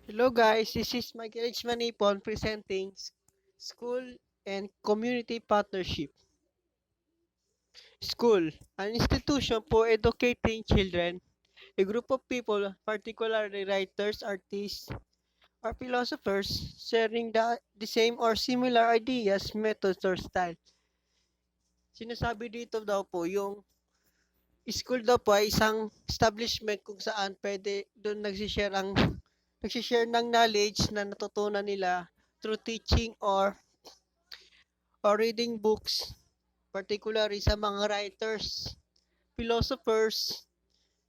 Hello guys, this is Michael H. Manipon presenting School and Community Partnership. School, an institution for educating children, a group of people, particularly writers, artists, or philosophers, sharing the same or similar ideas, methods, or style. Sinasabi dito daw po, yung school daw po ay isang establishment kung saan pwede doon nagsishare ng knowledge na natutunan nila through teaching or reading books, particularly sa mga writers, philosophers,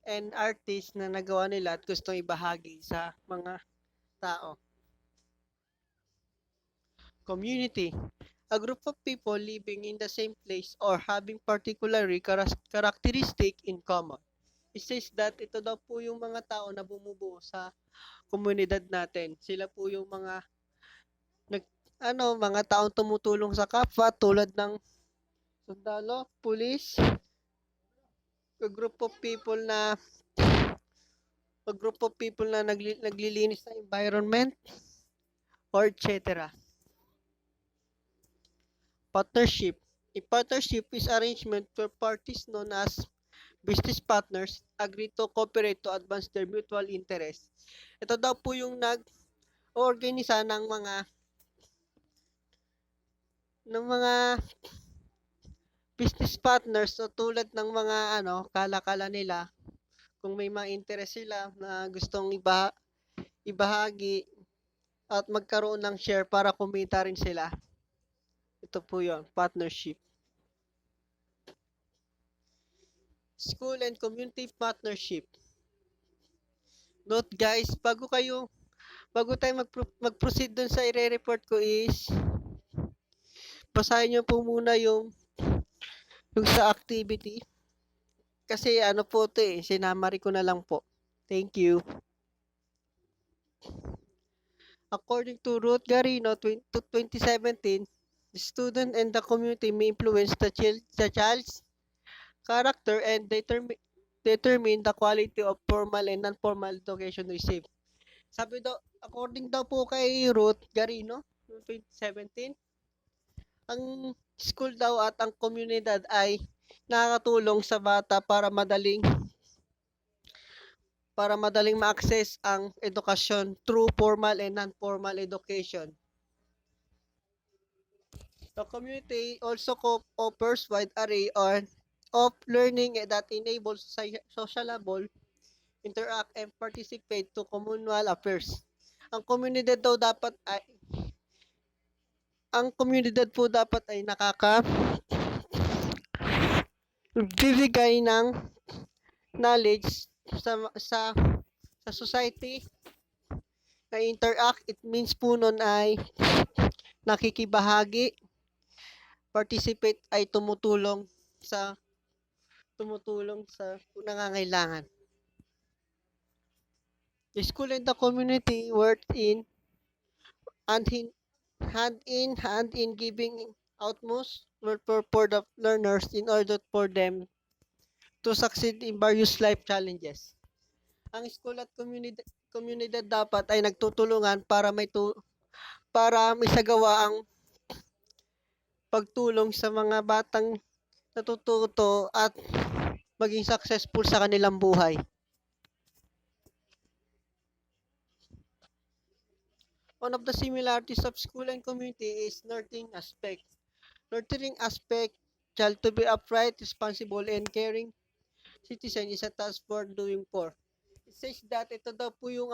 and artists na nagawa nila at gustong ibahagi sa mga tao. Community, a group of people living in the same place or having particularly characteristic in common. It says that ito daw po yung mga tao na bumubuo sa komunidad natin. Sila po yung mga nag, mga taong tumutulong sa kapwa tulad ng sundalo, pulis, a group of people na naglilinis ng environment or etc. Partnership. A partnership is arrangement where parties known as business partners agree to cooperate to advance their mutual interest. Ito daw po yung nag-organisa ng mga business partners so tulad ng mga kala-kala nila kung may mga interest sila na gustong ibahagi at magkaroon ng share para kumita rin sila. Ito po yon, partnership. School and community partnership. Note guys, bago tayo mag-proceed dun sa i-report ko is, basahin nyo po muna yung sa activity. Kasi ano po ito sinamari ko na lang po. Thank you. According to Ruth Garino, 2017, the student and the community may influence the child's character and determine the quality of formal and non-formal education received. Sabi daw, according daw po kay Ruth Garino, 2017, ang school daw at ang komunidad ay nakakatulong sa bata para madaling ma-access ang edukasyon through formal and non-formal education. The community also offers wide array of learning that enables sociable, interact, and participate to communal affairs. Ang komunidad daw dapat ay ang komunidad po dapat ay bibigay ng knowledge sa society na interact. It means po nun ay nakikibahagi, participate ay tumutulong sa nangangailangan. The school and the community work hand in giving utmost for the learners in order for them to succeed in various life challenges. Ang school at komunidad dapat ay nagtutulungan para may sagawa ang pagtulong sa mga batang natututo at maging successful sa kanilang buhay. One of the similarities of school and community is nurturing aspect. Nurturing aspect, child to be upright, responsible, and caring citizen is a task for doing for. It says that ito daw po yung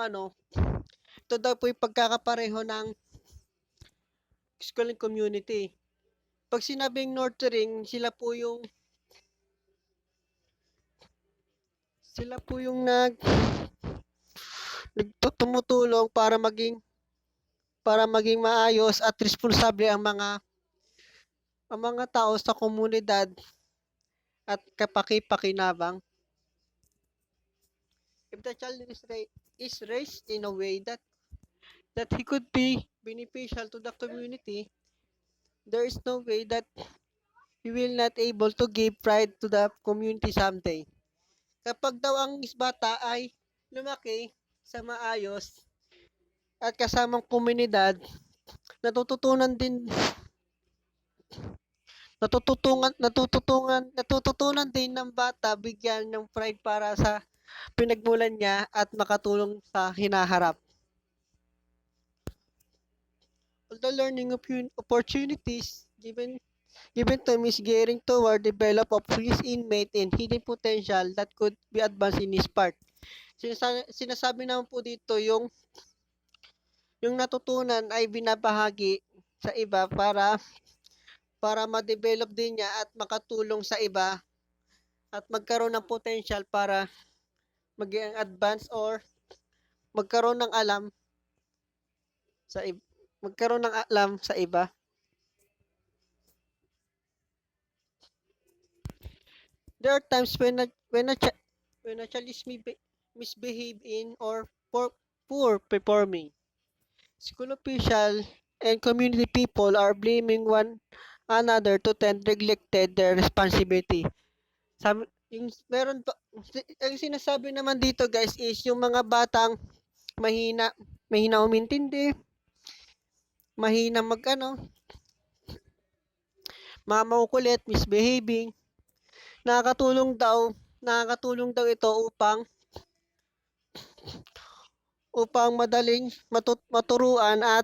pagkakapareho ng school and community. Pag sinabing nurturing, sila po yung tumutulong para maging maayos at responsable ang mga tao sa komunidad at kapaki-pakinabang. If the child is raised in a way that he could be beneficial to the community, there is no way that he will not able to give pride to the community someday. Kapag daw ang bata ay lumaki sa maayos, at kasamang komunidad, natututunan din natututunan din ng bata bigyan ng pride para sa pinagmulan niya at makatulong sa hinaharap. Although learning opportunities given to him is gearing toward develop of his inmate and hidden potential that could be advanced in his part. Sinasabi naman po dito yung natutunan ay binabahagi sa iba para ma-develop din niya at makatulong sa iba at magkaroon ng potential para maging advance or magkaroon ng alam sa iba, magkaroon ng alam sa iba. There are times when a child is misbehave in or poor performing. School official and community people are blaming one another to tend neglected their responsibility. Sabi, yung meron pa, ang sinasabi naman dito guys is yung mga batang mahina umintindi, mahina mga makukulit, misbehaving, nakakatulong daw ito upang madaling maturuan at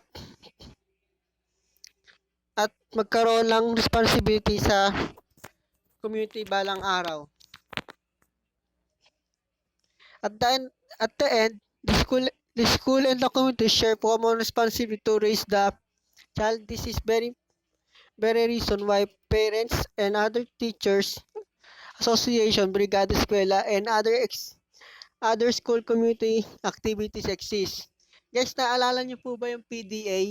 magkaroon ng responsibility sa community balang araw. At the end, the school and the community share common responsibility to raise the child. This is very reason why parents and other teachers, association, brigada eskwela, and other school community activities exist. Guys, naalala niyo po ba yung PDA?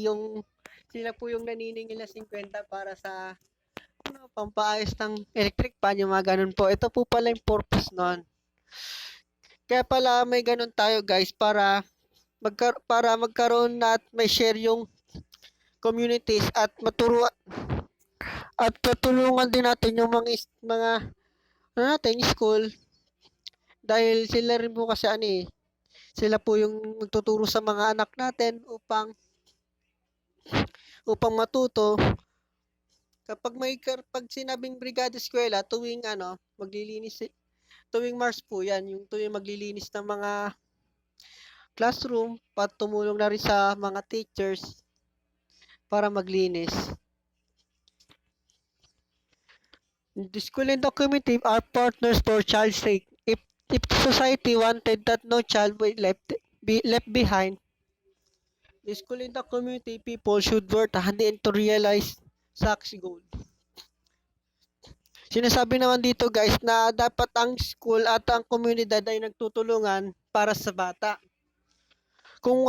Sila po yung naniningil na 50 para sa pampaayos ng electric pan, yung mga ganun po. Ito po pala yung purpose nun. Kaya pala may ganun tayo guys para magkaroon at may share yung communities at tutulungan din natin yung mga school dahil sila rin po kasi sila po yung magtuturo sa mga anak natin upang matuto. Pag sinabing brigada eskwela tuwing Mars po yan, yung tuwing maglilinis ng mga classroom, tumulong na rin sa mga teachers para maglinis. The school and the community are partners for child's sake. If society wanted that no child will be left behind, the school and the community people should work hand in to realize such goal. Sinasabi naman dito guys na dapat ang school at ang komunidad ay nagtutulungan para sa bata. Kung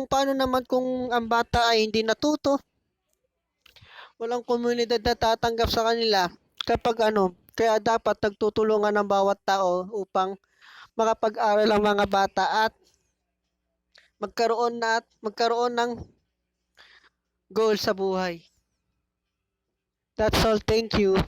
paano naman kung ang bata ay hindi natuto, walang komunidad na tatanggap sa kanila kaya dapat nagtutulungan ang bawat tao upang makapag-aral ang mga bata at magkaroon ng goal sa buhay. That's all. Thank you.